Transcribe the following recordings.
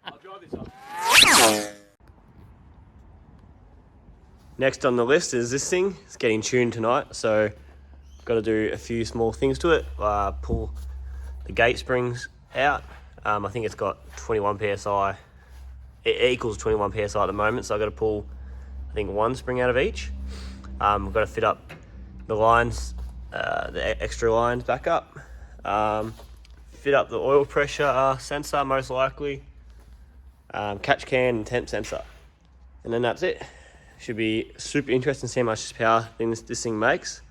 I'll drive this up. Next on the list is this thing. It's getting tuned tonight, so got to do a few small things to it. Pull the gate springs out. I think it's got 21 psi. It equals 21 psi at the moment, so I've got to pull, I think, one spring out of each. We've got to fit up the lines, the extra lines back up. Fit up the oil pressure sensor, most likely. Catch can and temp sensor. And then that's it. Should be super interesting to see how much power this thing makes,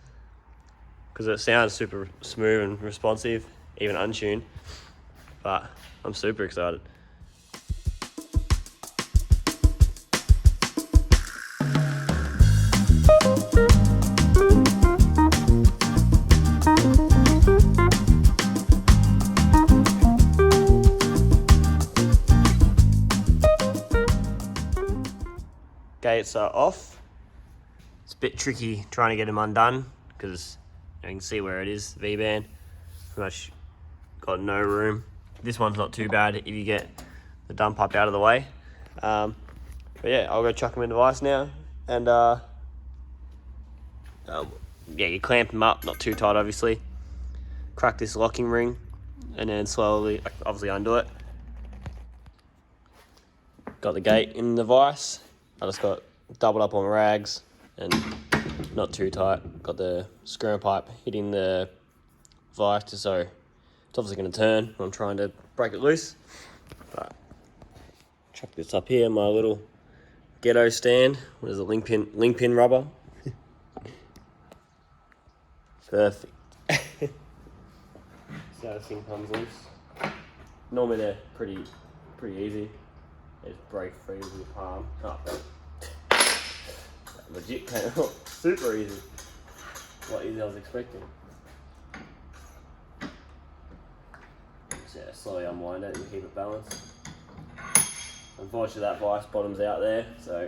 because it sounds super smooth and responsive, even untuned. But I'm super excited. Gates are off. It's a bit tricky trying to get them undone because you can see where it is, V-band. Pretty much got no room. This one's not too bad if you get the dump pipe out of the way. But yeah, I'll go chuck them in the vise now. And yeah, you clamp them up, not too tight obviously. Crack this locking ring and then slowly, obviously undo it. Got the gate in the vise. I just got doubled up on rags and not too tight. Got the screw pipe hitting the vise, so it's obviously going to turn when I'm trying to break it loose. But chuck this up here, my little ghetto stand. What is it, link pin rubber? Perfect. So this thing comes loose. Normally they're pretty easy. They just break free with your palm. Oh, legit came out super easy. A lot easier than I was expecting. So yeah, slowly unwind it and keep it balanced. Unfortunately that vise bottom's out there, so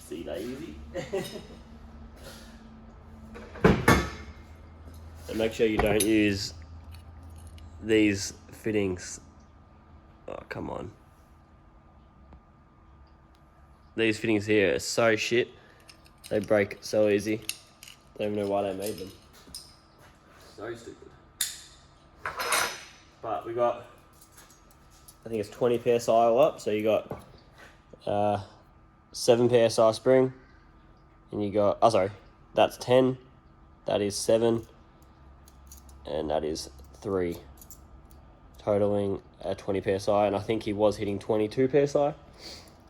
see that easy. So make sure you don't use these fittings. Oh, come on. These fittings here are so shit. They break so easy. Don't even know why they made them. So stupid. But we got, I think it's 20 psi all up. So you got 7 psi spring. And you got, oh sorry, that's 10. That is 7. And that is 3. Totaling 20 psi, and I think he was hitting 22 psi.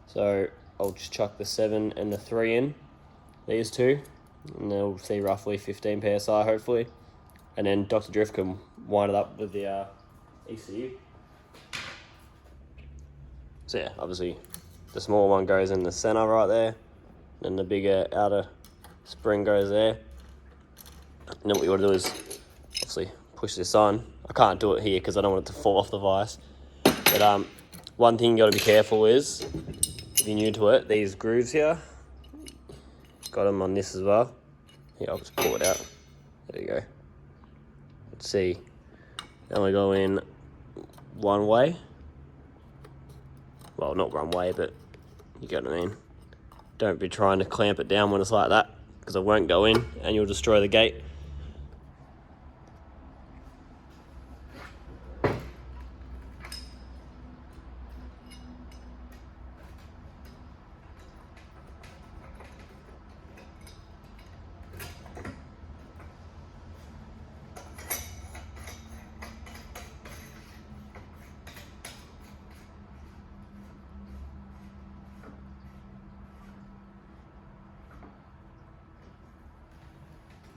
So I'll just chuck the 7 and the 3 in, these two, and they'll see roughly 15 psi hopefully. And then Dr. Drift can wind it up with the ECU. So yeah, obviously the small one goes in the center right there, and the bigger outer spring goes there. And then what you want to do is obviously push this on. I can't do it here because I don't want it to fall off the vise. But one thing you got to be careful is, if you're new to it, these grooves here, got them on this as well. Here, I'll just pull it out. There you go. Let's see. They only go in one way. Well, not one way, but you get what I mean. Don't be trying to clamp it down when it's like that, because it won't go in and you'll destroy the gate.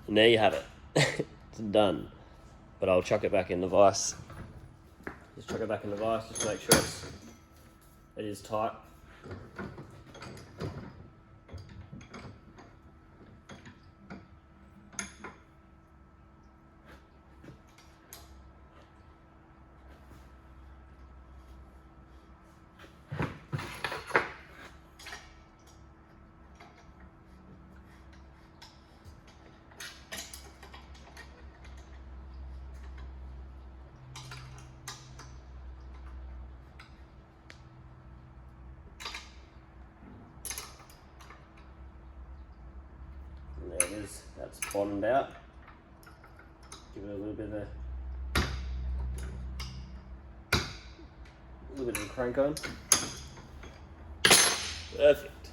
And there you have it. It's done. But I'll chuck it back in the vise. Just chuck it back in the vise just to make sure it is tight. is that's bottomed out. Give it a little bit of a crank on. Perfect.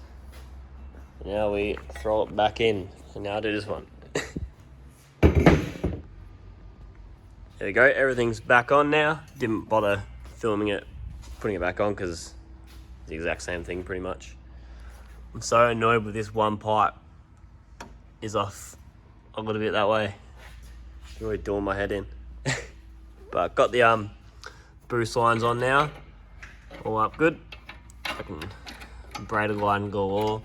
Now we throw it back in, and now I do this one. There we go, everything's back on now. Didn't bother filming it, putting it back on, because it's the exact same thing pretty much. I'm so annoyed with this one pipe is off a little bit that way. It's really doing my head in. But got the boost lines on now, all up good. Fucking braided line galore.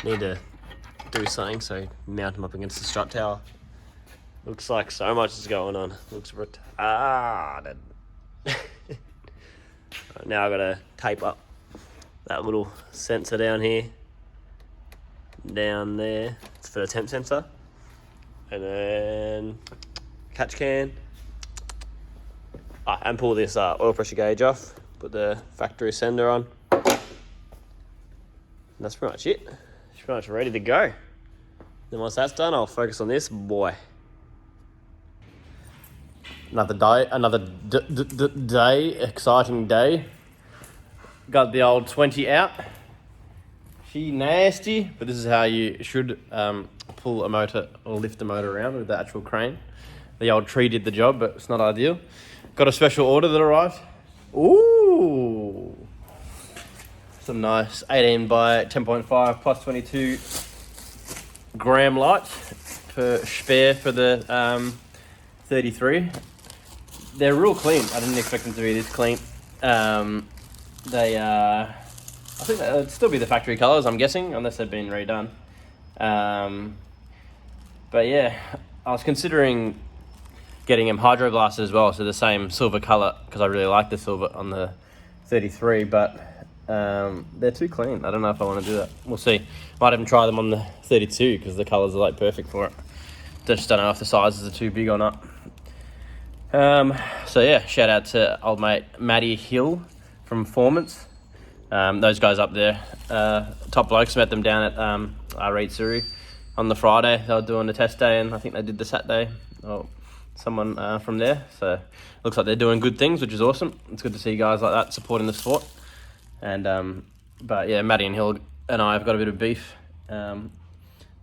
Need to do something, so mount them up against the strut tower. Looks like so much is going on. Looks retarded. Now I've got to tape up that little sensor down here. Down there. It's for the temp sensor. And then catch can. And pull this oil pressure gauge off. Put the factory sender on. And that's pretty much it. It's pretty much ready to go. Then once that's done, I'll focus on this boy. Another day, exciting day. Got the old 20 out. She nasty, but this is how you should pull a motor or lift the motor around with the actual crane. The old tree did the job, but it's not ideal. Got a special order that arrived. Ooh! Some nice 18 by 10.5 plus 22 gram lights per spare for the 33. They're real clean. I didn't expect them to be this clean. I think that would still be the factory colours, I'm guessing, unless they've been redone. But yeah, I was considering getting them hydro blasted as well, so the same silver colour, because I really like the silver on the 33, but they're too clean. I don't know if I want to do that. We'll see. Might even try them on the 32, because the colours are like perfect for it. Just don't know if the sizes are too big or not. So yeah, shout out to old mate Matty Hill from Formance. Those guys up there, top blokes. Met them down at Reet on the Friday. They were doing the test day, and I think they did the Saturday. Oh, someone from there. So looks like they're doing good things, which is awesome. It's good to see guys like that supporting the sport. And but yeah, Matty and Hill and I have got a bit of beef.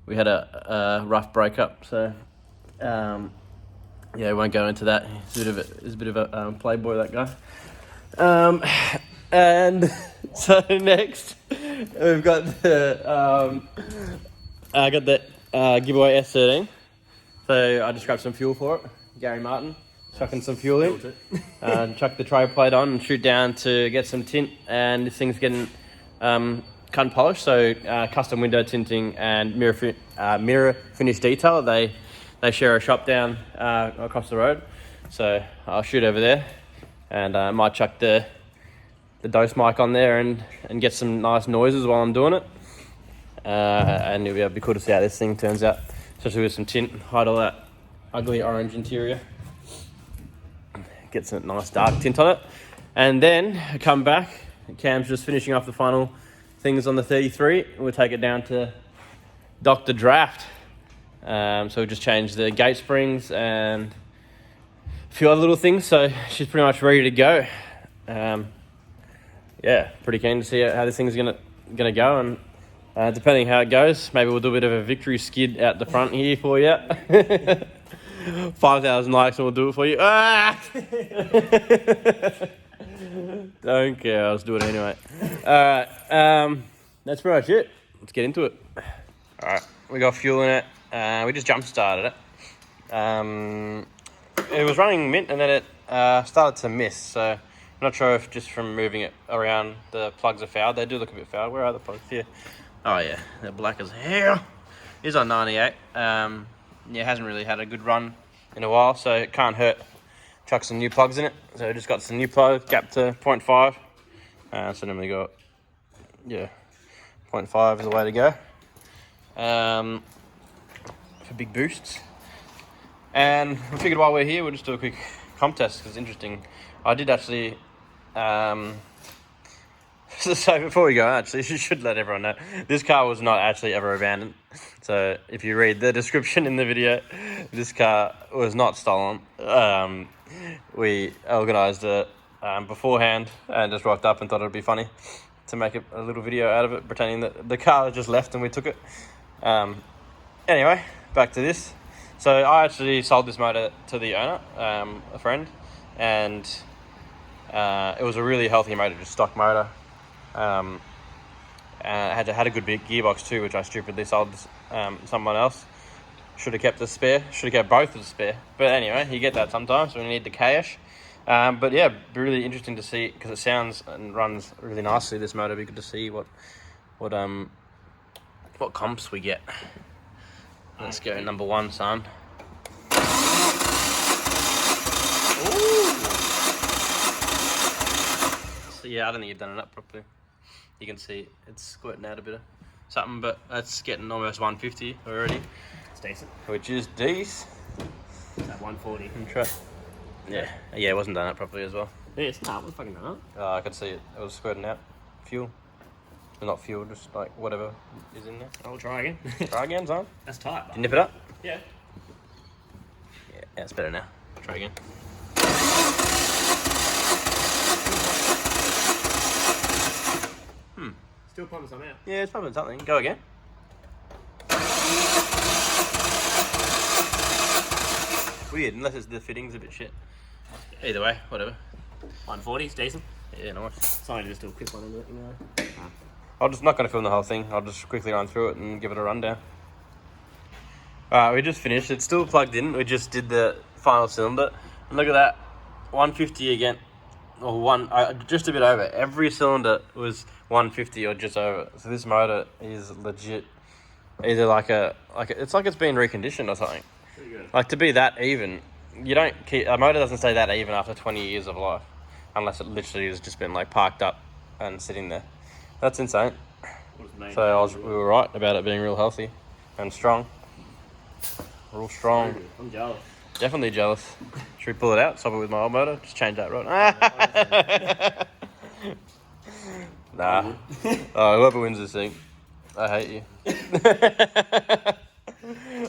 We had a rough breakup, so yeah, we won't go into that. He's a bit of a playboy, that guy. And so next we've got the giveaway S13. So I just grabbed some fuel for it. Garry Marton chucking some fuel in. Chuck the tray plate on and shoot down to get some tint. And this thing's getting cut and polished. So custom window tinting and mirror finish detail. They share a shop down across the road. So I'll shoot over there, and I might chuck the dose mic on there and get some nice noises while I'm doing it. And it'll be cool to see how this thing turns out, especially with some tint, hide all that ugly orange interior. Get some nice dark tint on it. And then I come back, Cam's just finishing off the final things on the 33. We'll take it down to Dr. Draft. So we just changed the gate springs and a few other little things. So she's pretty much ready to go. Yeah, pretty keen to see how this thing's gonna go, and depending how it goes, maybe we'll do a bit of a victory skid out the front here for you. 5,000 likes and we'll do it for you. Ah! Don't care, I'll just do it anyway. Alright, that's pretty much it. Let's get into it. Alright, we got fuel in it. We just jump started it. It was running mint and then it started to miss, so I'm not sure if just from moving it around the plugs are fouled. They do look a bit fouled. Where are the plugs here? Oh yeah, they're black as hell. It's on 98. Yeah, it hasn't really had a good run in a while, so it can't hurt. Chuck some new plugs in it. So we just got some new plugs, gap to 0.5. So then we got, yeah, 0.5 is the way to go. For big boosts. And we figured while we're here, we'll just do a quick comp test because it's interesting. I did actually So before we go, actually, you should let everyone know, this car was not actually ever abandoned. So if you read the description in the video, this car was not stolen. We organised it beforehand and just rocked up and thought it would be funny to make a little video out of it, pretending that the car was just left and we took it. Anyway, back to this. So I actually sold this motor to the owner, a friend, and it was a really healthy motor, just stock motor. And it had a good big gearbox too, which I stupidly sold someone else. Should have kept the spare. Should have kept both of the spare. But anyway, you get that sometimes when you need the cash. But yeah, really interesting to see because it sounds and runs really nicely. This motor, be good to see what comps we get. Let's go number one, son. Ooh. So yeah, I don't think you've done it up properly. You can see it's squirting out a bit of something, but that's getting almost 150 already. It's decent. Which is decent. It's at 140. Yeah, it wasn't done up properly as well. Yeah, it's not. What's fucking done up? I could see it. It was squirting out. Fuel. Well, not fuel, just like whatever is in there. I'll try again. Try again, son. That's tight. Did you nip it up? Yeah. Yeah, it's better now. Try again. Still pumping some out. Yeah, it's pumping something. Go again. Weird, unless it's the fittings a bit shit. Either way, whatever. 140, it's decent. Yeah, nice. Sorry, just do a quick one and let you know. I'm just not going to film the whole thing. I'll just quickly run through it and give it a rundown. Alright, we just finished. It's still plugged in. We just did the final cylinder. And look at that. 150 again. Or just a bit over. Every cylinder was 150 or just over. So this motor is legit. Either it's like it's been reconditioned or something. Pretty good. Like to be that even, a motor doesn't stay that even after 20 years of life. Unless it literally has just been like parked up and sitting there. That's insane. So we were right about it being real healthy and strong. Real strong. I'm jealous. Definitely jealous. Should we pull it out? Swap it with my old motor? Just change that rod. Nah. Oh, whoever wins this thing, I hate you.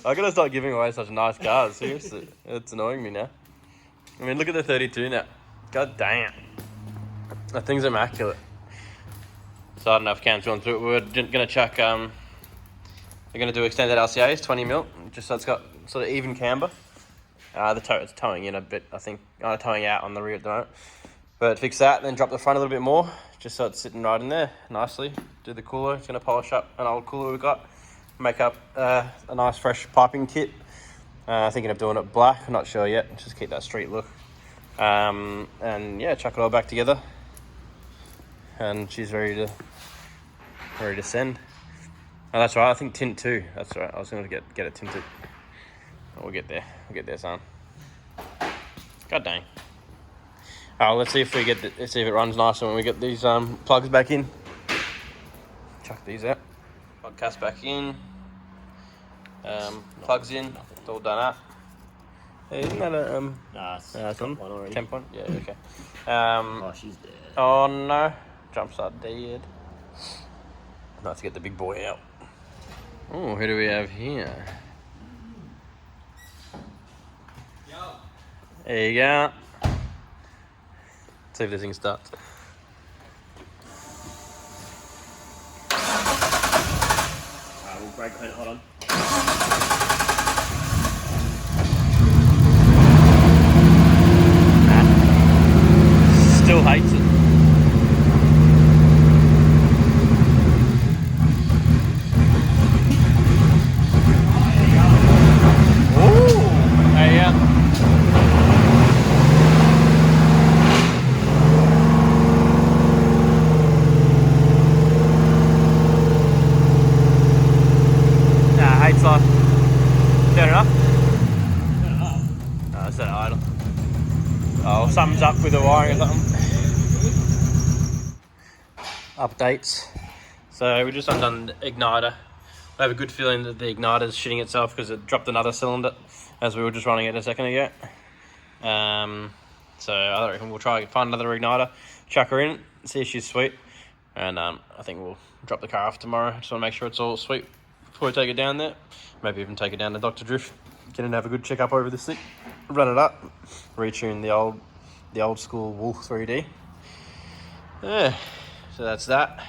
I gotta start giving away such nice cars. Seriously, it's annoying me now. I mean, look at the 32 now. God damn. That thing's immaculate. So I don't know if Cam's gone through it. We're gonna chuck. We're gonna do extended LCAs, 20mm, just so it's got sort of even camber. It's towing in a bit, I think. Towing out on the rear at the moment. But fix that, then drop the front a little bit more, just so it's sitting right in there nicely. Do the cooler. It's gonna polish up an old cooler we've got. Make up a nice fresh piping kit. Thinking of doing it black. I'm not sure yet. Just keep that street look. And yeah, chuck it all back together. And she's ready to send. Oh, that's right. I think tint too. That's right. I was going to get it tinted. We'll get there. We'll get there, son. God dang. Let's see if let's see if it runs nicer when we get these plugs back in. Chuck these out. Podcast back in. Plugs in. It's all done up. Hey, isn't that a Nah, it's one already. 10 point? Yeah, okay. Oh, she's dead. Oh no. Jump start dead. Let's get the big boy out. Oh, who do we have here? There you go. Let's see if this thing starts. We'll break it. Hold on. Still hates it. Turn it up? Turn it up. No, it's at idle. Oh, something's up with the wiring or something. Updates. So we just undone the igniter. I have a good feeling that the igniter's shitting itself because it dropped another cylinder as we were just running it a second ago. So I reckon we'll try and find another igniter, chuck her in, see if she's sweet. And I think we'll drop the car off tomorrow. Just want to make sure it's all sweet before we take it down there. Maybe even take it down to Dr. Drift. Get in and have a good check up over this thing. Run it up. Retune the old school Wolf 3D. Yeah, so that's that.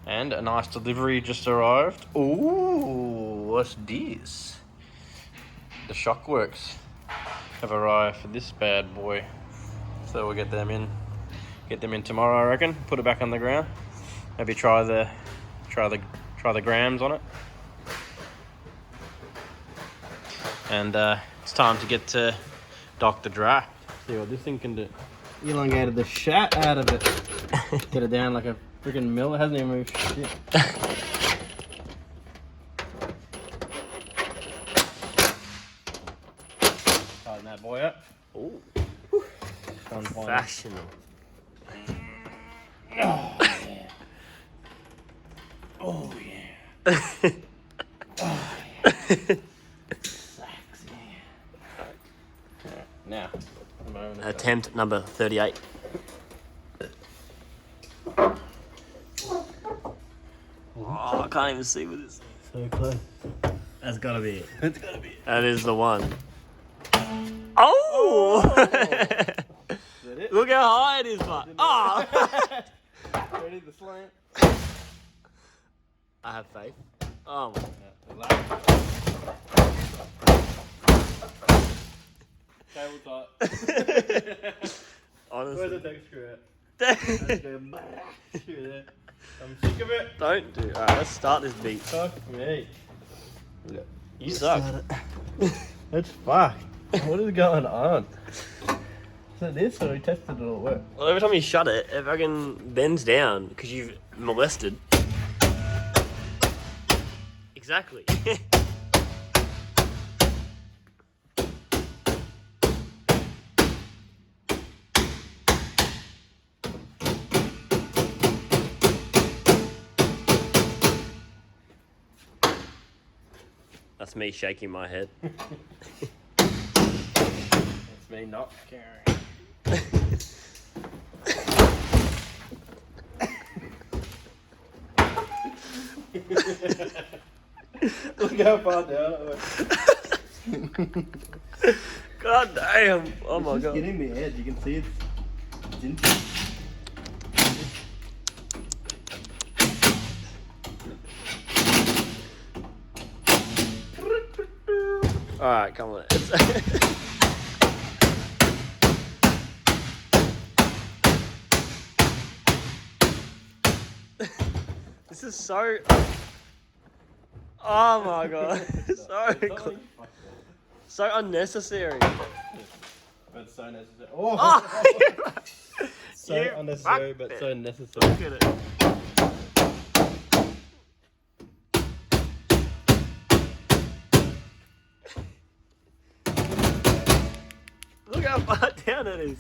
And a nice delivery just arrived. Ooh, what's this? The Shockworks have arrived for this bad boy. So we'll get them in tomorrow, I reckon. Put it back on the ground. Maybe try the grams on it. And it's time to get to Dr. Dra. See what this thing can do. Elongated the shat out of it. Get it down like a freaking mill. It hasn't even moved shit. Tighten that boy up. Ooh. Professional. Oh yeah. Oh yeah. Oh yeah. Sexy. Alright, now. Attempt number 38. Oh, I can't even see with this. So close. That's gotta be it. It's gotta be it. That is the one. Oh! Is that it? Look how high it is, but. Oh! Ready the slant? I have faith. Oh my. Cable tight. Honestly. Where's the texture at? I'm sick of it. Don't do. Alright, let's start this beat. Fuck me. You suck. That's fucked. What is going on? Is it this or we tested it all work? Well, every time you shut it, it fucking bends down because you've molested. Exactly. That's me shaking my head. It's me not caring. Look how far down it went. God damn! Oh my god! Getting the edge, you can see it's in. Alright, come on. This is so. Oh my god. So unnecessary. But so necessary. Oh! So You unnecessary, fucked but it. so necessary. Look at it. Look how far down it is.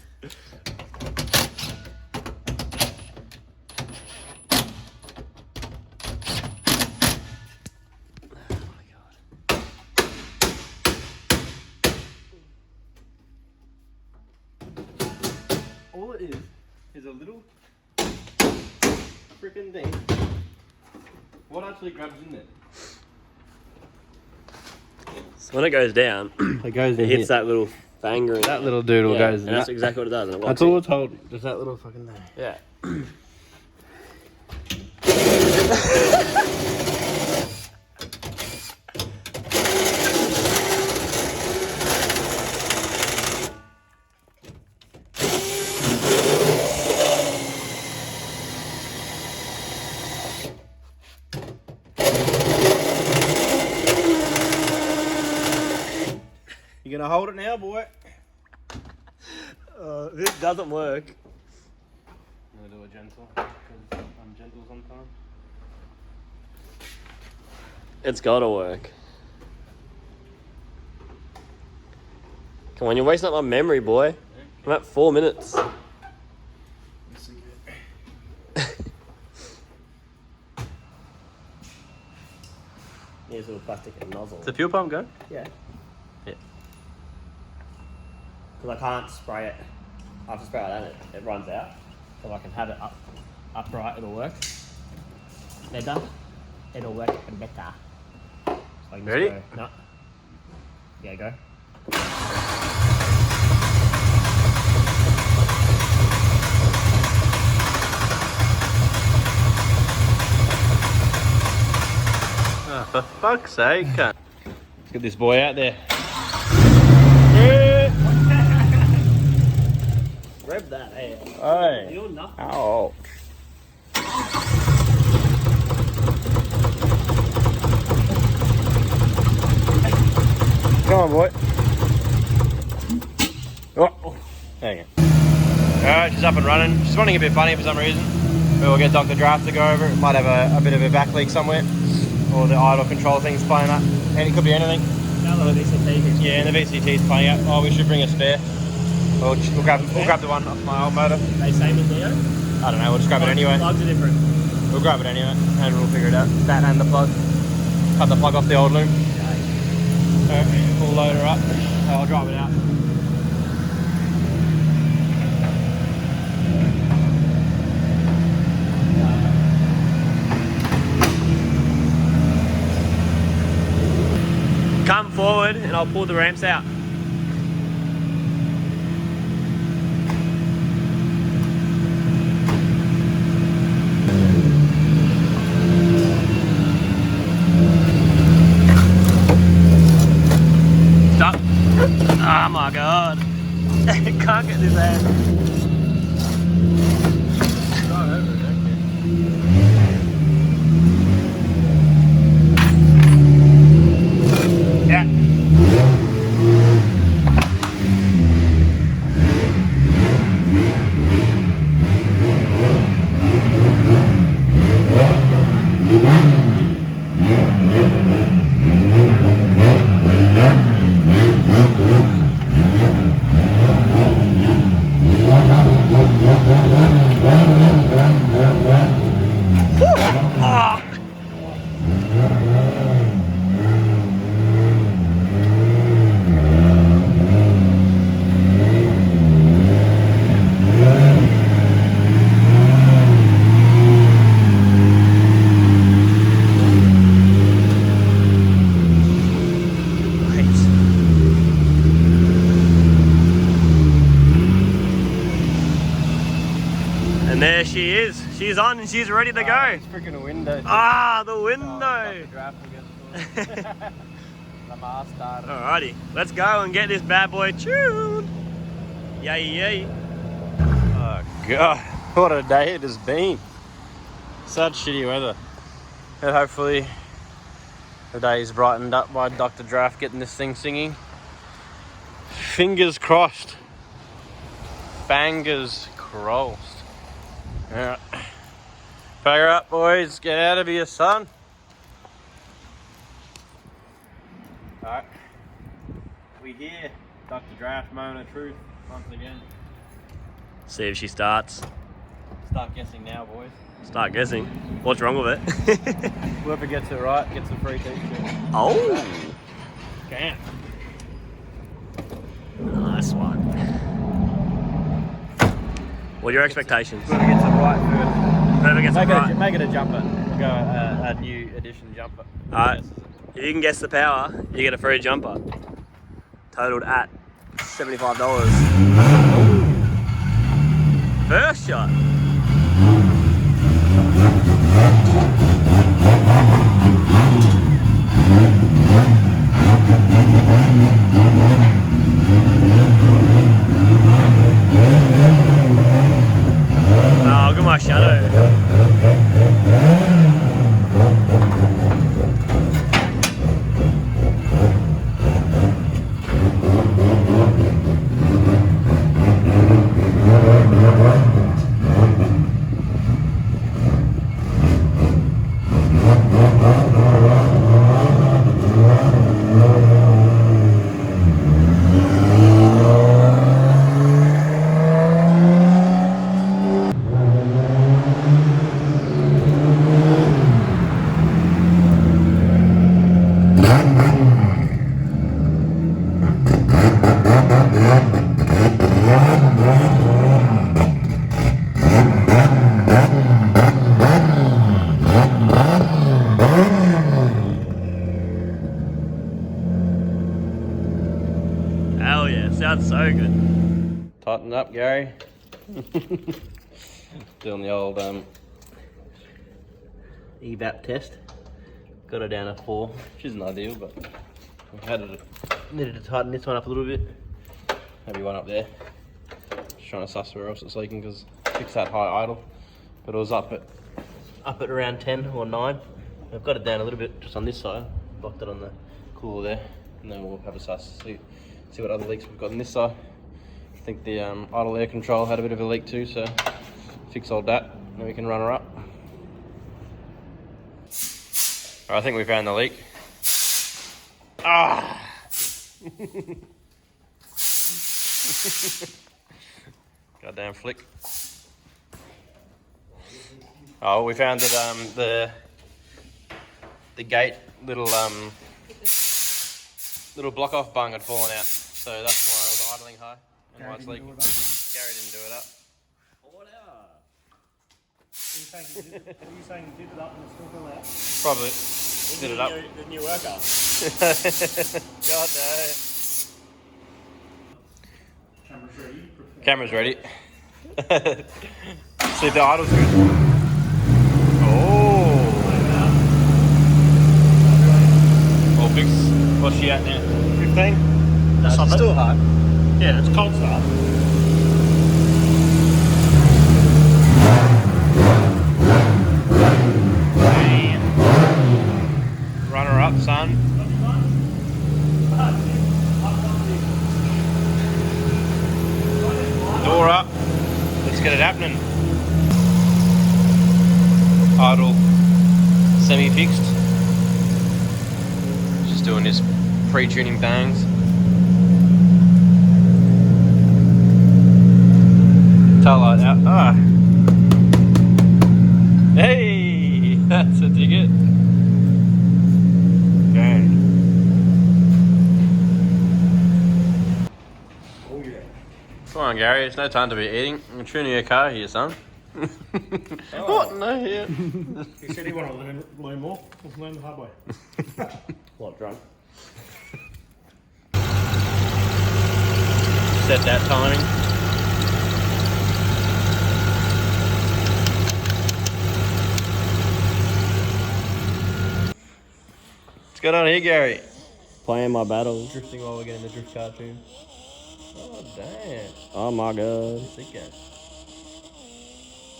All it is a little freaking thing. What actually grabs in there? So when it goes down, It goes it hits that little finger. That little doodle goes in and that's that. exactly what it does. And it That's locks all in. it's holding. Just that little fucking thing. Yeah. You gonna hold it now, boy? This doesn't work. I'm gonna do it gentle, because I'm gentle sometimes. It's gotta work. Come on, you're wasting up my memory, boy. I'm at 4 minutes. Here's a little plastic nozzle. Is the fuel pump go? Yeah. Yeah. Because I can't spray it. I have to spray it and it runs out. So I can have it up upright, it'll work better. It'll work better. So I can just Ready? Go, no. Yeah, go. Oh, for fuck's sake. Let's get this boy out there. Rev that, hey. Hey. You're nothing. Ow. Come on, boy. Oh, hang it. Alright, she's up and running. She's running a bit funny for some reason. We'll get Dr. Draft to go over it. It might have a bit of a back leak somewhere. Or the idle control thing's playing up. And it could be anything. No, the VCT. Yeah, and the VCT's playing up. Oh, we should bring a spare. We'll grab the one off my old motor. They same as Dyno? I don't know, we'll just grab it anyway. Plugs are different. We'll grab it anyway, and we'll figure it out. That and the plug. Cut the plug off the old loom. Alright, we'll load her up. I'll drive it out. Come forward and I'll pull the ramps out. Stop. Oh my god. Can't get this hand. And there she is. She's on and she's ready to go. It's freaking a window. Ah, the window. Alrighty, let's go and get this bad boy tuned. Yay, yay. Oh god, what a day it has been. Such shitty weather. And hopefully the day is brightened up by Dr. Draft getting this thing singing. Fingers crossed. Bangers crossed. Alright. Fire up, boys. Get out of here, son. Alright. We here. Dr. Draft, moment of truth, once again. See if she starts. Start guessing now, boys. Start guessing. What's wrong with it? Whoever gets it right gets a free t-shirt. Oh! Damn. Nice one. What are your expectations? Whoever gets it right first. Whoever gets it right. Make it a jumper. We'll go a new edition jumper. Alright. If you can guess the power, you get a free jumper. Totaled at $75. Ooh. First shot. Oh, look at my shadow. That's so good. Tighten up, Gary. Doing the old evap test. Got it down to 4, which isn't ideal, but needed to tighten this one up a little bit. Maybe one up there. Just trying to suss where else it's leaking because fix that high idle. But it was up at around 10 or 9. I've got it down a little bit just on this side. Blocked it on the cooler there, and then we'll have a suss, see what other leaks we've got on this side. I think the idle air control had a bit of a leak too, so fix all that, and then we can run her up. Right, I think we found the leak. Ah! Goddamn flick. Oh, we found that the gate little block off bung had fallen out, so that's why I was idling high and why it's leaking. Gary didn't do it up. Are you saying you did it up and it still fell out? Probably. Did it up. The new worker. God damn. Camera's ready. See if the idle's good. Oh. All fixed. What's she at now? 15? That's not still hard. Yeah, it's cold start. Run her up, son. Door up. Let's get it happening. Idle semi-fixed. Just doing this pre-tuning bangs. Tail light out. Ah. Hey, that's a ticket. Okay. Oh yeah. Come on, Gary. It's no time to be eating. I'm tuning your car here, son. What? No, here. He said he wanted to learn more. Let's learn the hard way. What, drunk? Set that timing. What's going on here, Gary? Playing my battles. Drifting while we're getting the drift cartoon. Oh, damn. Oh my god. Sick guy. Hey,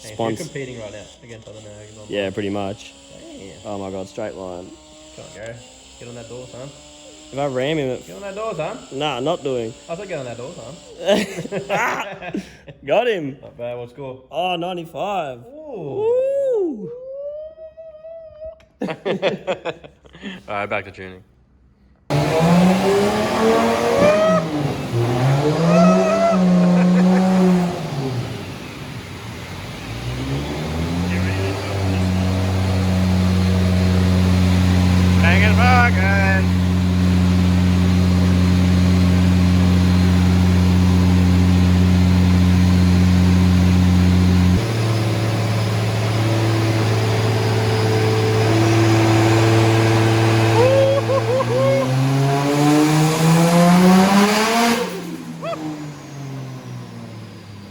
so Spons- you're competing right now against other nags. Yeah, pretty much. Damn. Oh my god, straight line. Come on, Gary. Get on that door, son. If I ram him, Get on that door, son. nah, not doing. I said get on that door, son. Got him. Not bad. What score? Oh, 95. Ooh. Woo. Alright, back to tuning. Bangin' fucking.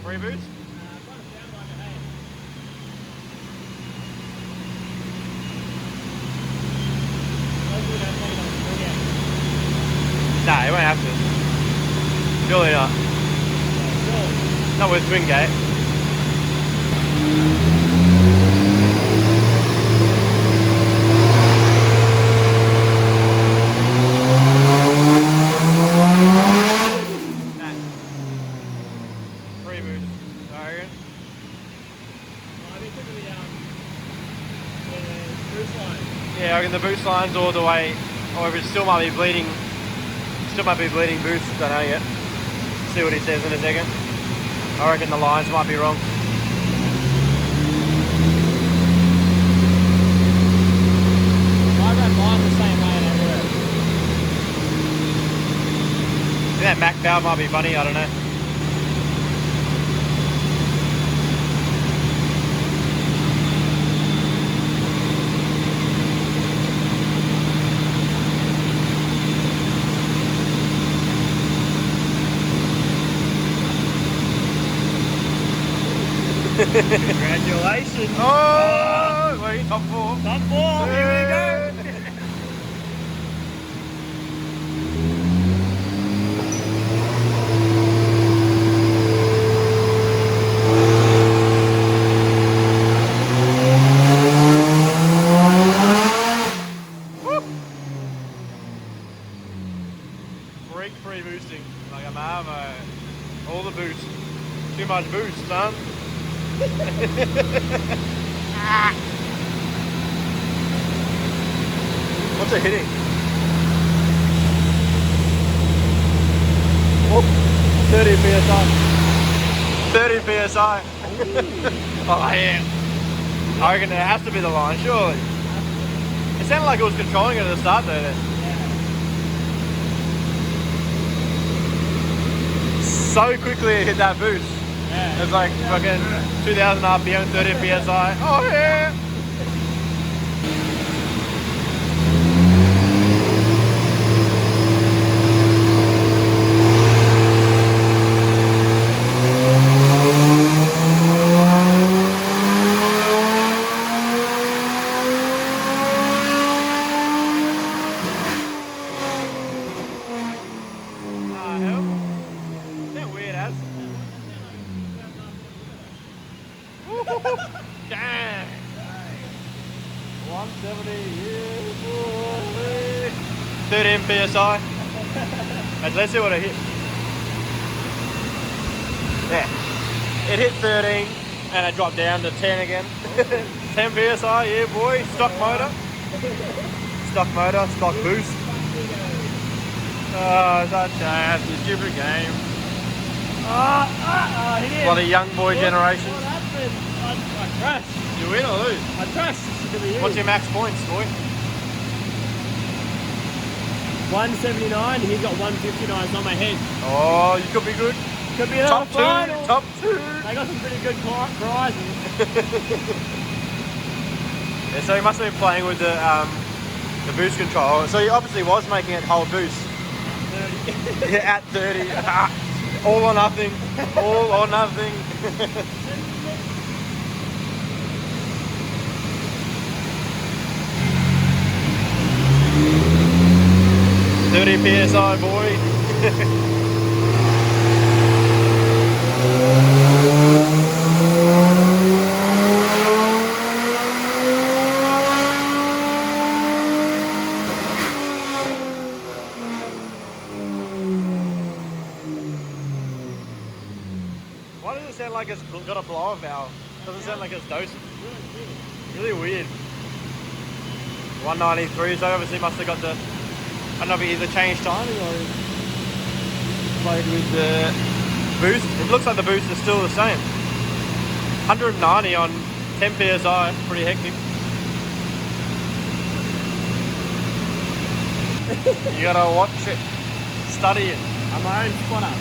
Free boots? Nah, you won't have to. Surely not. Not with twin gate. Free boots. I reckon. Yeah, I reckon the boost line's all the way, or if it still might be bleeding. Still might be bleeding boost, don't know yet. See what he says in a second. I reckon the lines might be wrong. I ran mine the same way and everywhere. I think that Mac valve might be funny, I don't know. Congratulations. Oh, wait, top 4. Top 4. Here we go. Free boosting, like I'm all the boost. Too much boost, son. What's it hitting? Oh, 30 psi. 30 psi. Oh yeah. I reckon it has to be the line, surely. It sounded like it was controlling it at the start though. So quickly it hit that boost. Yeah. It's like fucking 2000 RPM, 30 psi. Oh yeah! Damn! 170, yeah, 13 psi. Let's see what it hit. Yeah, it hit 13 and it dropped down to 10 again. 10 psi, yeah boy. Stock motor, stock boost. Oh, such a stupid game. Bloody young boy generation. I crashed. You win or lose? I crashed. What's your max points, boy? 179, he's got 159, it's on my head. Oh, you could be good. Could be another top 2, top 2. I got some pretty good prizes. Yeah, so he must have been playing with the boost control. So he obviously was making it hold boost. 30. Yeah, at 30. All or nothing. All or nothing. 30 psi, boy. Why does it sound like it's got a blower valve? Doesn't sound like it's dosing. Really weird. 193, so obviously must have got the, I don't know if he either changed timing or played with the boost. It looks like the boost is still the same. 190 on 10 psi, pretty hectic. You gotta watch it, study it. I'm my own spotter.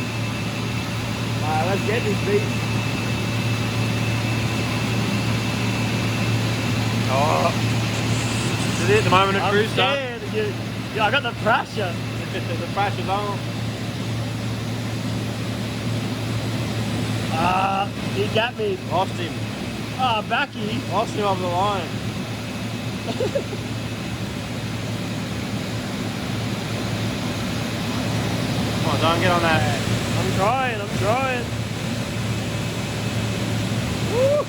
Alright, let's get this beast. Oh, is it the moment of cruise time? Yeah, I got the pressure. The pressure's on. He got me. Lost him. Backy. Lost him over the line. Come on, don't get on that. I'm trying. Woo!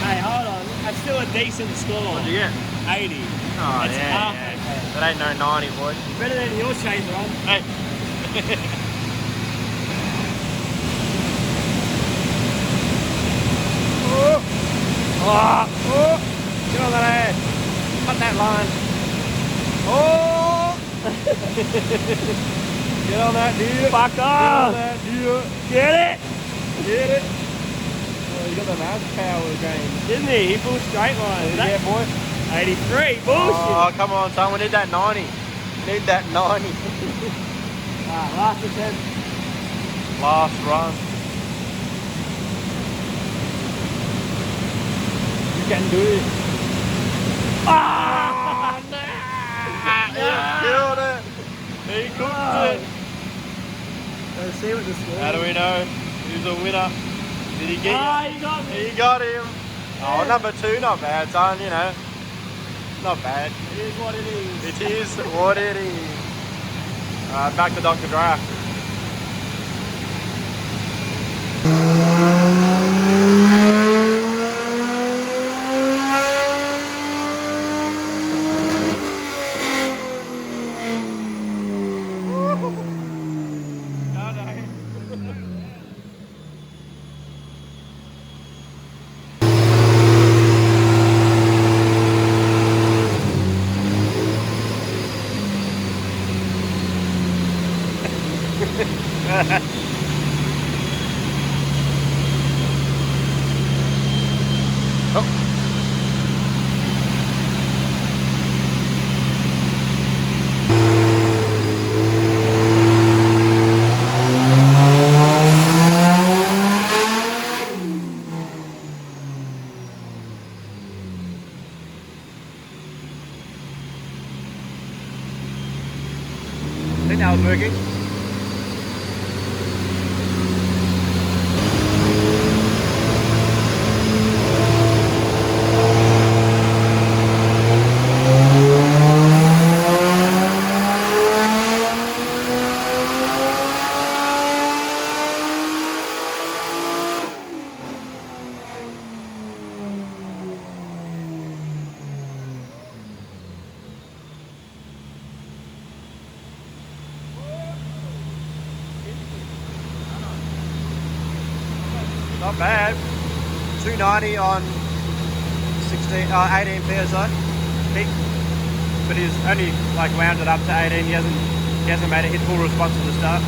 Hey, hold on. That's still a decent score. What'd you get? 80. Oh, That's yeah. That ain't no 90, boy. Better than your chaser on. Hey. Get on that ass. Cut that line. Oh! Get on that deer. Fuck Get on off. that deer. Get it. Get it. Oh, you got the mass power game. Didn't he? He pulled straight line. Yeah, boy. 83. Bullshit. Oh, come on, son. We need that 90. Need that 90. Last attempt. Last run. You can do it. Ah! No! He killed it. He cooked it. Let's see what the score is. How do we know who's a winner? Did he get Ah, you got me. you? He got him. Oh, number 2, not bad, son, you know. Not bad. It is what it is. It is what it is. Back to Dr. Dry. I think that was working. Not bad. 290 on 18 psi peak, but he's only like wound it up to 18. He hasn't made it hit full response to the start.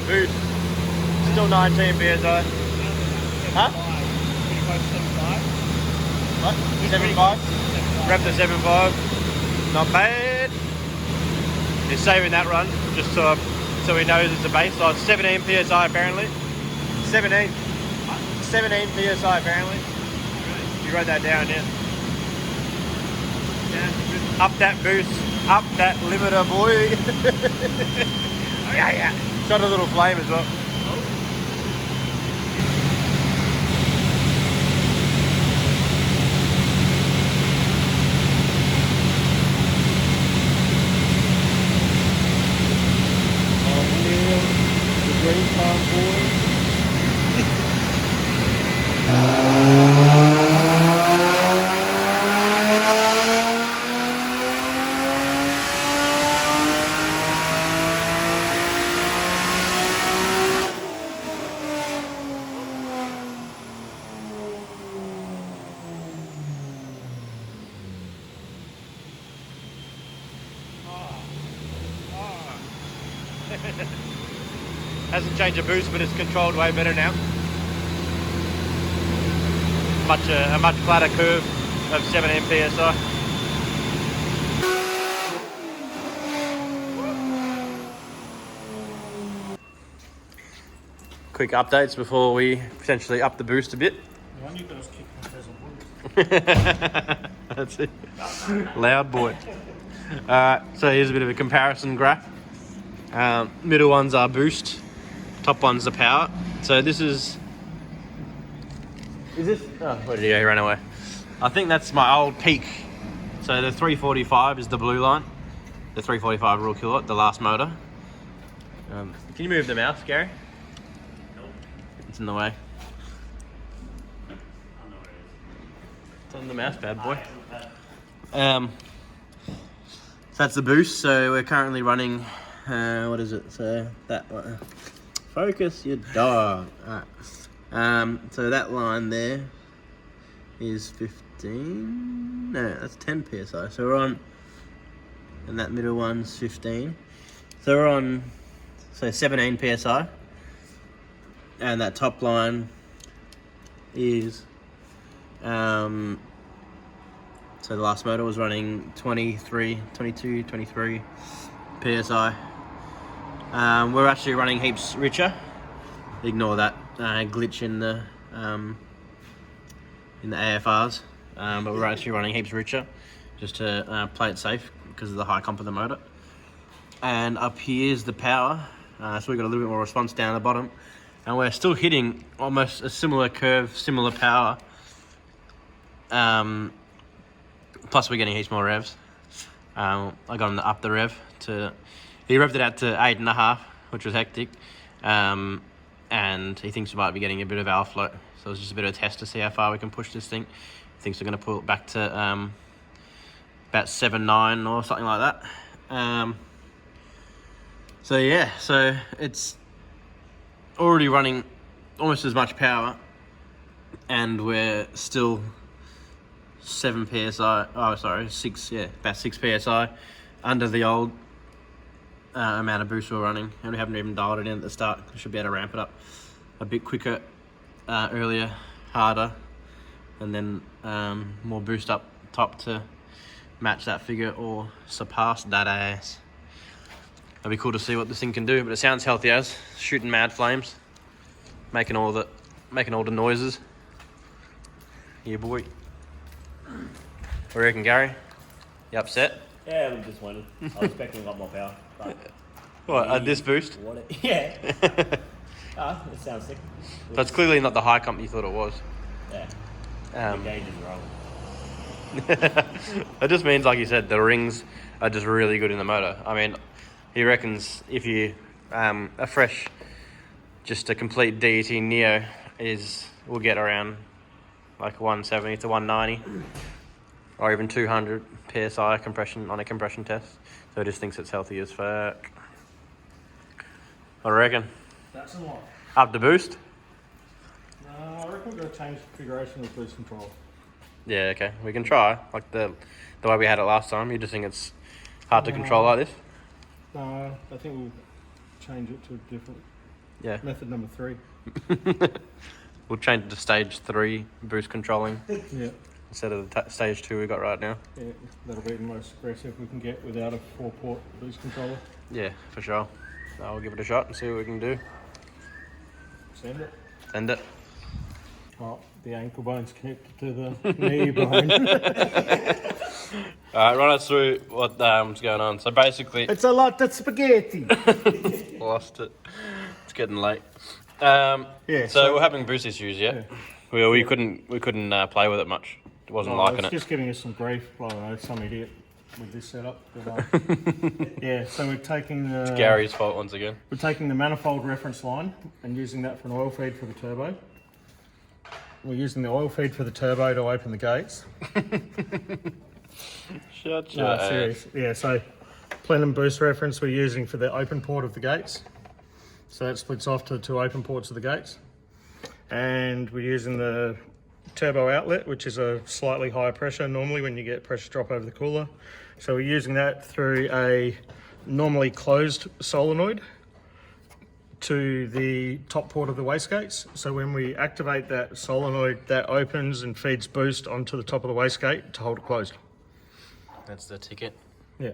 Boost. Still 19 psi. Huh? Pretty close to 75. What? 75? Rep to 75. Not bad. He's saving that run just so he knows it's a base. So it's 17 psi apparently. 17 psi apparently. You wrote that down, yeah. Yeah. Up that boost. Up that limiter, boy. Yeah. Shot a little flame as well. The green farm boy. Hasn't changed the boost, but it's controlled way better now. A much flatter curve of 17 psi. Quick updates before we potentially up the boost a bit. The one you got us kicking pheasant wood. That's it. Loud boy. So here's a bit of a comparison graph. Middle ones are boost, top ones are power. So this is this? Oh, where did he go? He ran away. I think that's my old peak. So the 345 is the blue line. The 345 raw kilowatt, the last motor. Can you move the mouse, Gary? Nope. It's in the way. It's on the mouse pad, boy. So that's the boost. So we're currently running, what is it? So that one. Focus your dog. Alright. So that line there is 15. No, that's 10 psi. So we're on, and that middle one's 15. So we're on, 17 psi. And that top line is, so the last motor was running 22, 23 psi. We're actually running heaps richer. Ignore that glitch in the AFRs, but we're actually running heaps richer just to play it safe because of the high comp of the motor. And up here is the power, so we've got a little bit more response down the bottom, and we're still hitting almost a similar curve, similar power. Plus we're getting heaps more revs. I got him to up the rev to, he revved it out to 8.5, which was hectic. And he thinks we might be getting a bit of hour float. So it's just a bit of a test to see how far we can push this thing. He thinks we're going to pull it back to about 7.9 or something like that. So yeah, so it's already running almost as much power, and we're still 7 psi. Oh, sorry, 6. Yeah, about 6 psi under the old amount of boost we're running, and we haven't even dialed it in at the start. We should be able to ramp it up a bit quicker, earlier, harder, and then more boost up top to match that figure or surpass that ass. It'll be cool to see what this thing can do, but it sounds healthy as shooting mad flames, making all the noises. Yeah, boy. What do you reckon, Gary? You upset? Yeah, I'm disappointed. I was expecting a lot more power. But What, this boost? Yeah. It sounds sick. So it's clearly not the high comp you thought it was. Yeah. The gauge is wrong. It just means, like you said, the rings are just really good in the motor. I mean, he reckons if you, a fresh, just a complete DET Neo will get around like 170 to 190 or even 200 PSI compression on a compression test. So he just thinks it's healthy as fuck. What do you reckon? That's a lot. Up the boost? No, I reckon we're going to change the configuration of boost control. Yeah, okay. We can try. Like the way we had it last time. You just think it's hard to control like this? No, I think we'll change it to a different method number 3. We'll change it to stage 3 boost controlling Yeah. instead of the stage 2 we got right now. Yeah, that'll be the most aggressive we can get without a 4-port boost controller. Yeah, for sure. I'll give it a shot and see what we can do. Send it. Send it. Oh, the ankle bone's connected to the knee bone. Alright, run us through what's going on. So basically, It's a lot of spaghetti. lost it. It's getting late. Yeah. So we're having boost issues, yeah? We couldn't play with it much. It wasn't liking it's it. just giving us some grief. I don't know, some idiot with this setup. But, yeah, so we're taking the Gary's fault once again. We're taking the manifold reference line and using that for an oil feed for the turbo. We're using the oil feed for the turbo to open the gates. Shut your ass. Serious. Yeah, so plenum boost reference we're using for the open port of the gates. So that splits off to the 2 open ports of the gates. And we're using the turbo outlet, which is a slightly higher pressure normally when you get pressure drop over the cooler. So we're using that through a normally closed solenoid to the top port of the wastegates. So when we activate that solenoid, that opens and feeds boost onto the top of the wastegate to hold it closed. That's the ticket. Yeah.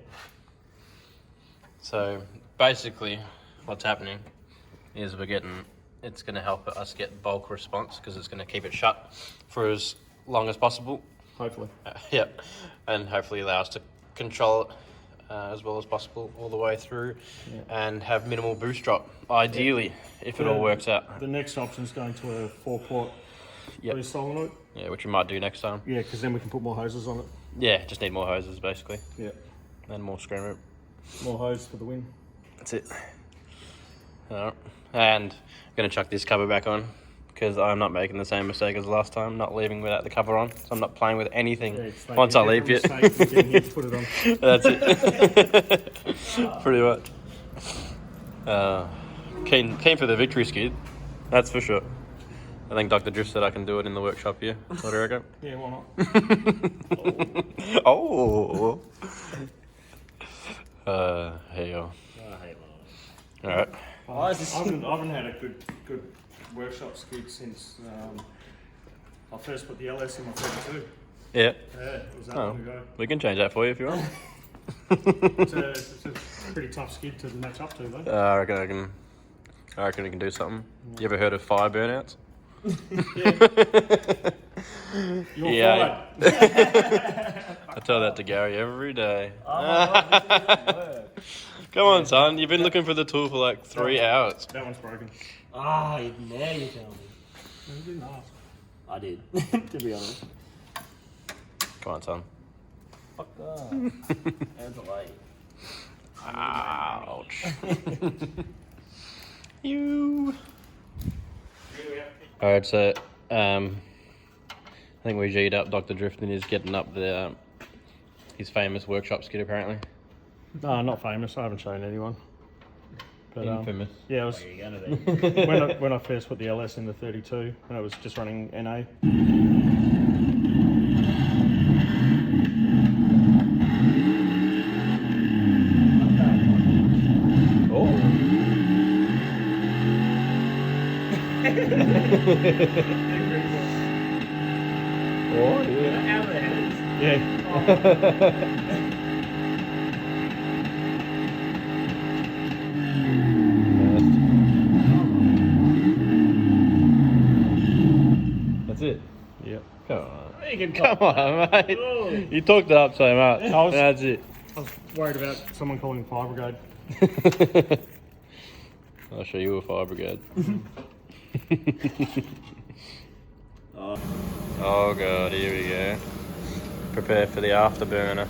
So basically, what's happening is it's going to help us get bulk response because it's going to keep it shut for as long as possible. Hopefully. Yep, and hopefully allow us to control it as well as possible all the way through and have minimal boost drop, ideally, if it all works out. The next option is going to a 4-port boost solenoid. Yeah, which we might do next time. Yeah, because then we can put more hoses on it. Yeah, just need more hoses basically. Yeah. And more screen rope. More hose for the win. That's it. Alright. And I'm going to chuck this cover back on because I'm not making the same mistake as last time, not leaving without the cover on. So I'm not playing with anything once I leave it. Put it on. That's it. Pretty much. Keen for the victory skid, that's for sure. I think Dr. Drift said I can do it in the workshop here. What do you reckon? Yeah, why not? Oh. Here you go. Alright. I haven't had a good workshop skid since I first put the LS in my 32. Yeah. Yeah, it was that long ago. We can change that for you if you want. It's a pretty tough skid to match up to though. I reckon I can do something. You ever heard of fire burnouts? You're Yeah. I tell that to Gary every day. Come on, son. You've been looking for the tool for like 3 hours. That one's broken. Ah, now you tell me. You didn't ask. I did, to be honest. Come on, son. Fuck off. Hands away. Ouch. You. Alright, so I think we G'd up Dr. Drift and he's getting up the his famous workshop skid apparently. No, not famous. I haven't shown anyone. But, Infamous. Yeah, it was Where are you gonna be? when I first put the LS in the 32, and I was just running NA. Oh. Oh yeah. Out of the hands. Yeah. That's it. Yep. Come on. You can Come on, mate. Oh. You talked it up so much. That's it. I was worried about someone calling fire brigade. I'll show you a fire brigade. Oh god, here we go. Prepare for the afterburner.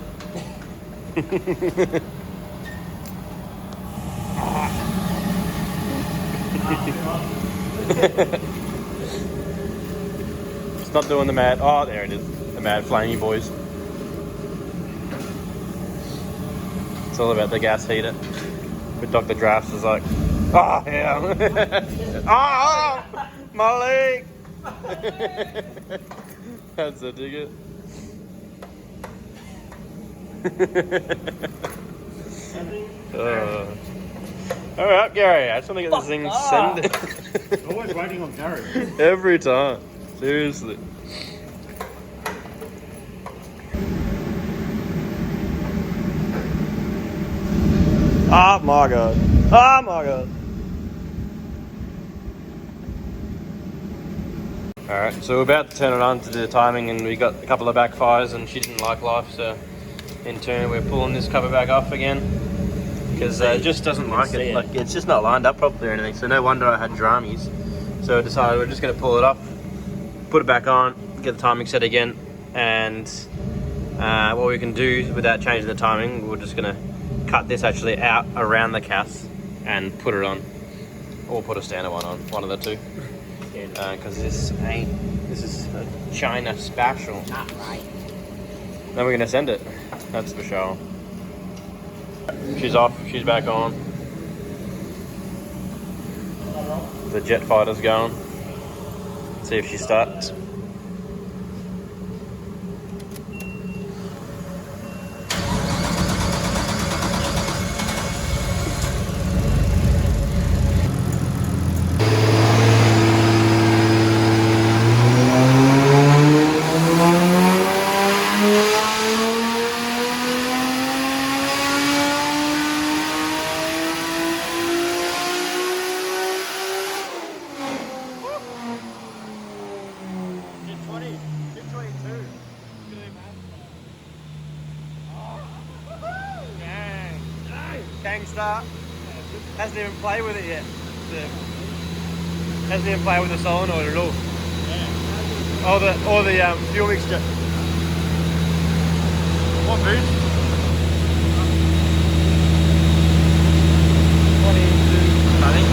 It's not doing the mad. Oh, there it is. The mad flamey boys. It's all about the gas heater. But Dr. Drafts is like, oh hell. Oh, my leg. That's a ticket. Alright, Gary, I just want to get this thing sent. Always waiting on Garry. Every time. Seriously. Oh my god. Oh my god. Alright, so we're about to turn it on to do the timing and we got a couple of backfires and she didn't like life, so in turn we're pulling this cover back off again because it just doesn't like it. Like it's just not lined up properly or anything, so no wonder I had dramies. So I decided we're just going to pull it off, put it back on, get the timing set again, and what we can do without changing the timing, we're just going to cut this actually out around the cast and put it on, or put a standard one on, one of the two. Because this is a China special. Not right. Then we're gonna send it. That's for sure. She's off. She's back on. The jet fighter's going. See if she starts. Gangster. Hasn't even played with it yet. Hasn't even played with the solenoid at all. Or the fuel mixture. What boost? 22, I think.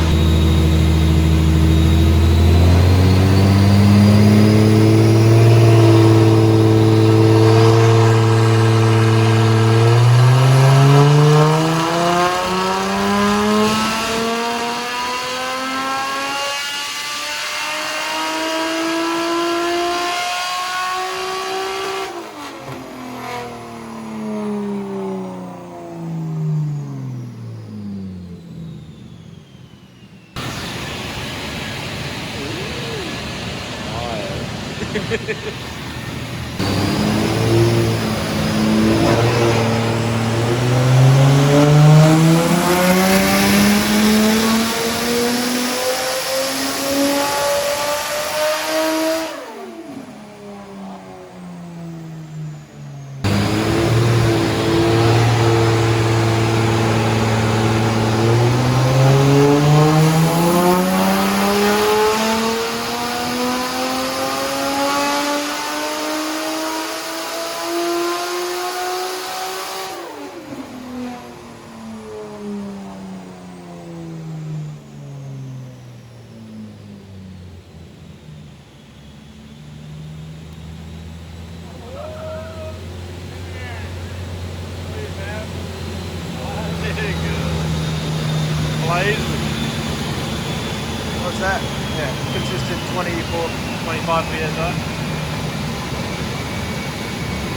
What's that? Yeah, consistent 24, 25 PSI.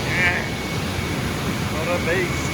Yeah. What a beast.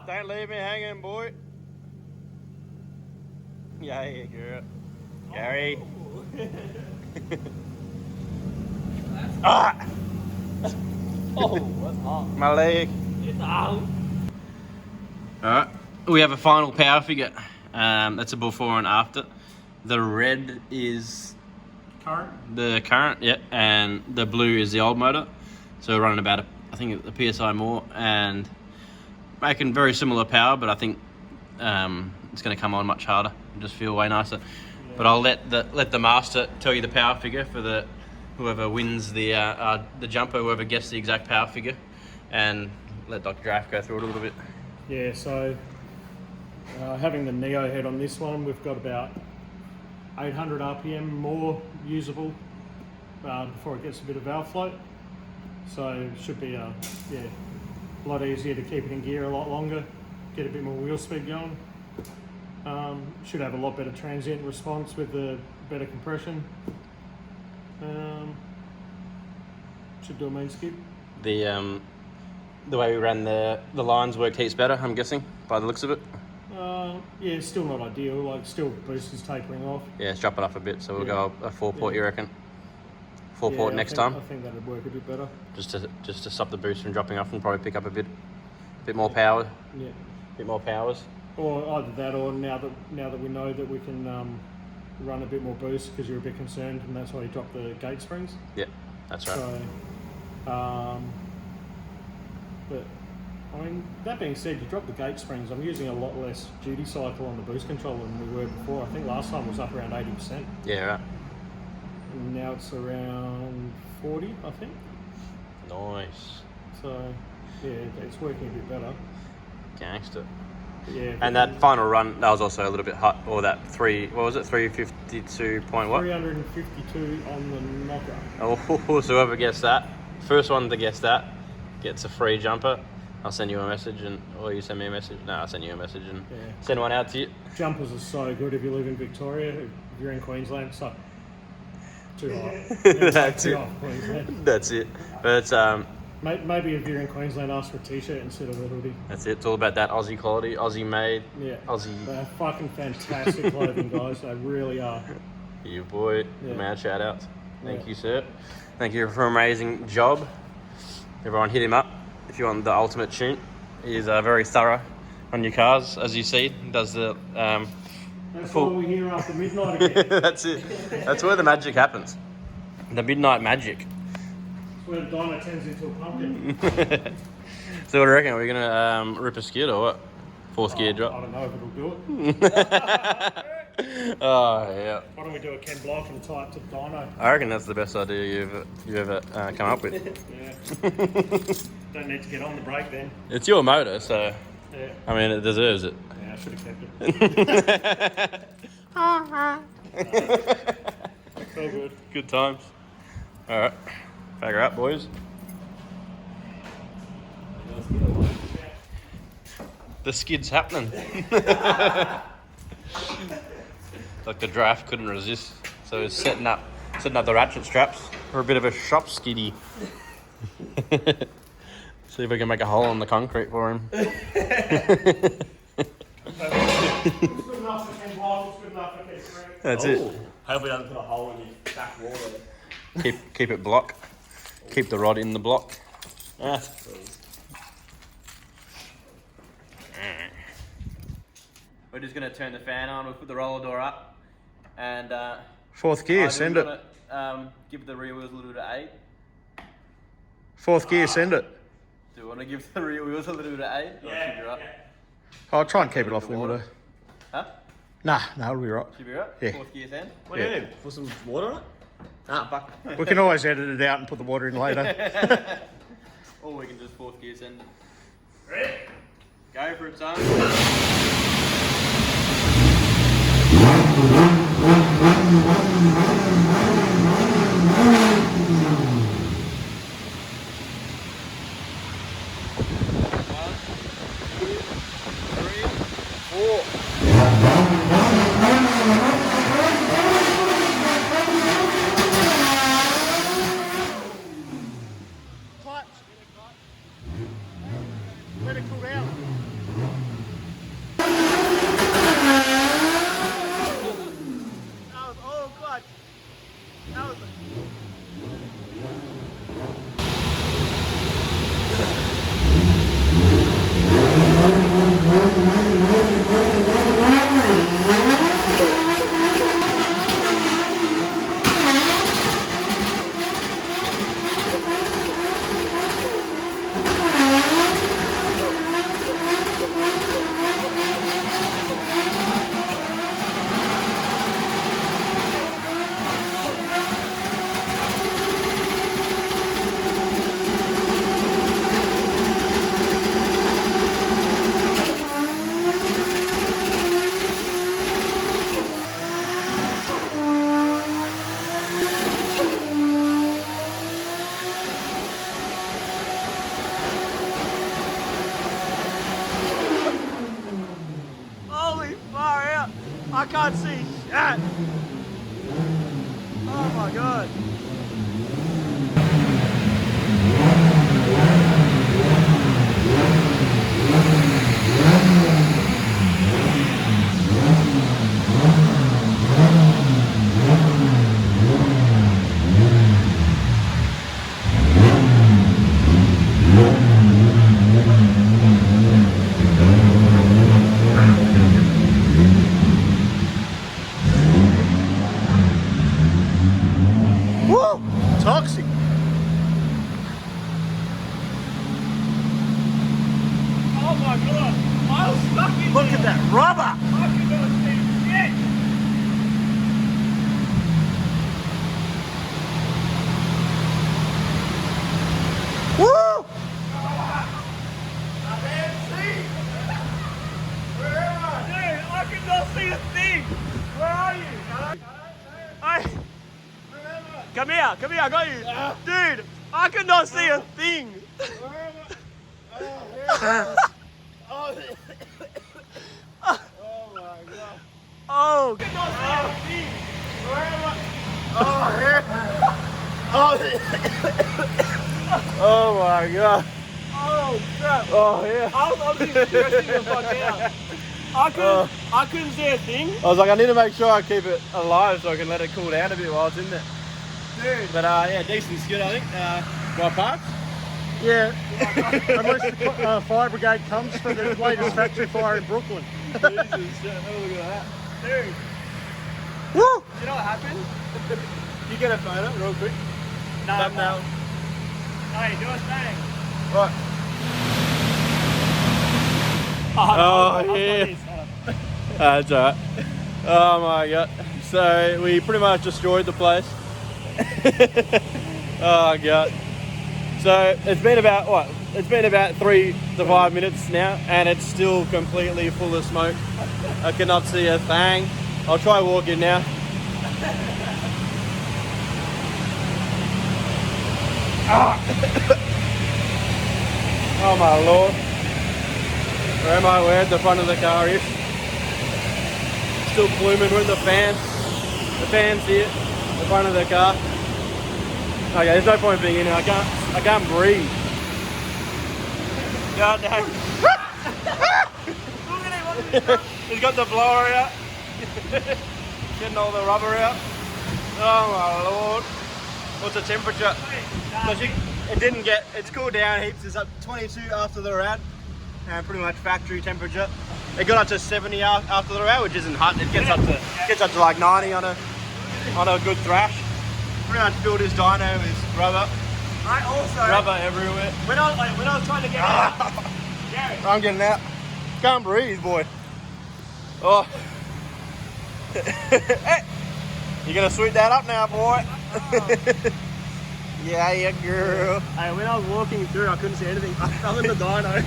Don't leave me hanging, boy. Yeah, girl. Gary. Ah! Oh, that's hot. My leg. It's hot. Alright, we have a final power figure. That's a before and after. The red is the current, yeah, and the blue is the old motor. So we're running about, I think, the PSI more and making very similar power, but I think it's going to come on much harder and just feel way nicer. Yeah. But I'll let the master tell you the power figure for the whoever wins the jumper, whoever gets the exact power figure, and let Dr. Draft go through it a little bit. Yeah, so having the Neo head on this one, we've got about 800 RPM more usable before it gets a bit of valve float. So it should be a lot easier to keep it in gear a lot longer, get a bit more wheel speed going. Should have a lot better transient response with the better compression. Should do a main skip. The way we ran the lines worked heaps better, I'm guessing, by the looks of it. Yeah, it's still not ideal, like still boost is tapering off. Yeah, let's drop it off a bit, so we'll go a 4-port, you reckon? 4-port next time? I think that'd work a bit better. Just to stop the boost from dropping off and probably pick up a bit more power. Yeah. Bit more powers. Or either that, or now that we know that we can run a bit more boost because you're a bit concerned, and that's why you drop the gate springs. Yeah, that's right. So, but I mean, that being said, you drop the gate springs. I'm using a lot less duty cycle on the boost control than we were before. I think last time it was up around 80%. Yeah, right. And now it's around 40, I think. Nice. So, yeah, it's working a bit better. Gangster. Yeah. And that final run, that was also a little bit hot, or that 352 point what? 352 on the knocker. Oh, so whoever gets that, first one that gets that, gets a free jumper. I'll send you a message, or you send me a message. No, I'll send you a message and send one out to you. Jumpers are so good if you live in Victoria. If you're in Queensland, so too hot. That's it. That's it. But Maybe if you're in Queensland, ask for a t-shirt instead of a hoodie. That's it. It's all about that Aussie quality, Aussie made, Yeah. Aussie. They're fucking fantastic clothing, guys. They really are. You boy, Yeah. mad shout outs. Thank Yeah. you, sir. Thank you for an amazing job. Everyone hit him up if you want the ultimate tune. He's very thorough on your cars, as you see. He does the That's why we're here after midnight again. that's it. That's where the magic happens. The midnight magic. Where the Dyno turns into a pumpkin. So what do you reckon? Are we gonna rip a skid or what? Fourth gear I drop. don't know if it'll do it. Oh yeah. Why don't we do a Ken Block and tie it to the Dyno? I reckon that's the best idea you've ever come up with. Yeah. Don't need to get on the brake then. It's your motor, so Yeah. I mean it deserves it. Yeah, I should have kept it. So good. Good times. All right, figure out, boys. The skid's happening. Like the draft couldn't resist, so he's setting up the ratchet straps for a bit of a shop skiddy. See if we can make a hole in the concrete for him. It's good enough for Ken Block, it's good enough for Ken Street. That's it. Hope we don't put a hole in your back wall there. Keep it block. Keep the rod in the block. Ah. We're just gonna turn the fan on. We'll put the roller door up, and Fourth gear, send it. Give the rear wheels a little bit of aid. Fourth gear, send it. Do you want to give the rear wheels a little bit of aid? Or should be right? I'll try and keep it off limiter. Huh? Nah, it'll be right. Should be right? Yeah. Fourth gear send. What do you do? Put some water on it? Ah, fuck. We can always edit it out and put the water in later. Or we can just fourth gear send it. Ready? Go for it, son. Let it cool down. Oh god. That was Holy far out! I can't see shit! Oh my god! woo! Toxic. Oh my god! I was stuck in Look at that rubber. I could not see shit! Woo! Dude, I could not see a thing! Where are you? Come here, I got you! Dude, I could not see a thing! Oh, I could not see a thing! Where am I? Oh my god. Oh crap! Oh yeah. I was obviously stressing the fuck out. I couldn't see a thing. I was like, I need to make sure I keep it alive so I can let it cool down a bit while it's in there. Dude. But yeah, decent skid I think. Got parts? Yeah, unless the fire brigade comes for the latest factory fire in Brooklyn. Jesus shit, have a look at that. Dude. Woo! You know what happened? You get a photo real quick. Thumbnail. Hey, do a thing. Right. Oh, yeah. That's alright. Oh my god. So we pretty much destroyed the place. Oh god. So it's been about what? It's been about 3 to 5 minutes now, and it's still completely full of smoke. I cannot see a thing. I'll try walk in now. Oh my lord. Where am I? Where the front of the car is? Still pluming with the fans. The fans here, the front of the car. Okay, there's no point being in here. I can't breathe. God dang. He's got the blower out. Getting all the rubber out. Oh my lord. What's the temperature? It's cooled down heaps. It's up 22 after the rad. And pretty much factory temperature. It got up to 70 after the rad, which isn't hot. It gets up to like 90 on a good thrash. Pretty much filled his dyno with rubber. I also Rubber everywhere. when I was trying to get out, Garry, I'm getting out. Can't breathe, boy. Oh. Hey, you're gonna sweep that up now, boy. Yeah, girl. hey, when I was walking through, I couldn't see anything. I fell in the dyno.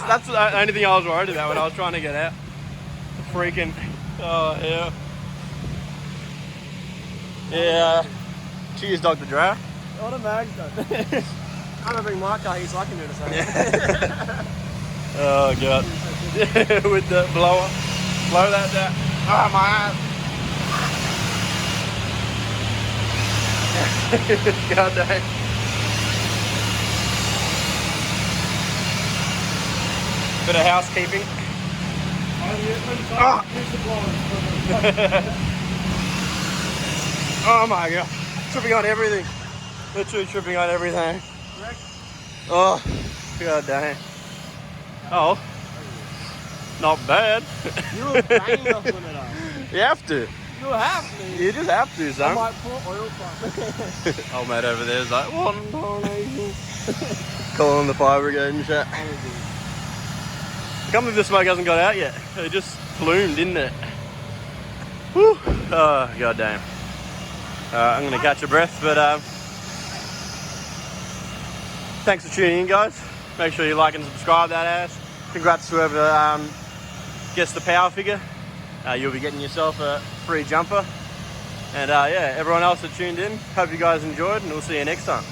That's the only thing I was worried about when I was trying to get out. Freaking. Oh, yeah. Yeah. Cheers, Dr. Dra. What a mag though. I'm gonna bring my car here so I can do the same. Oh, God. With the blower. Blow that down. Oh, my ass. God dang. Bit of housekeeping. Oh my god. Tripping on everything. Literally tripping on everything. Oh, god dang. Oh. Not bad. You were banging off on it up. You have to. You have to. You just have to, I son. might pour oil pump. Old mate over there is like, one donation. Calling the fire brigade and shit. I can't believe the smoke hasn't got out yet. It just plumed, didn't it? Whew. Oh, god damn. I'm going to catch a breath, but thanks for tuning in, guys. Make sure you like and subscribe that ass. Congrats to whoever gets the power figure. You'll be getting yourself a free jumper. And yeah, everyone else that tuned in, hope you guys enjoyed, and we'll see you next time.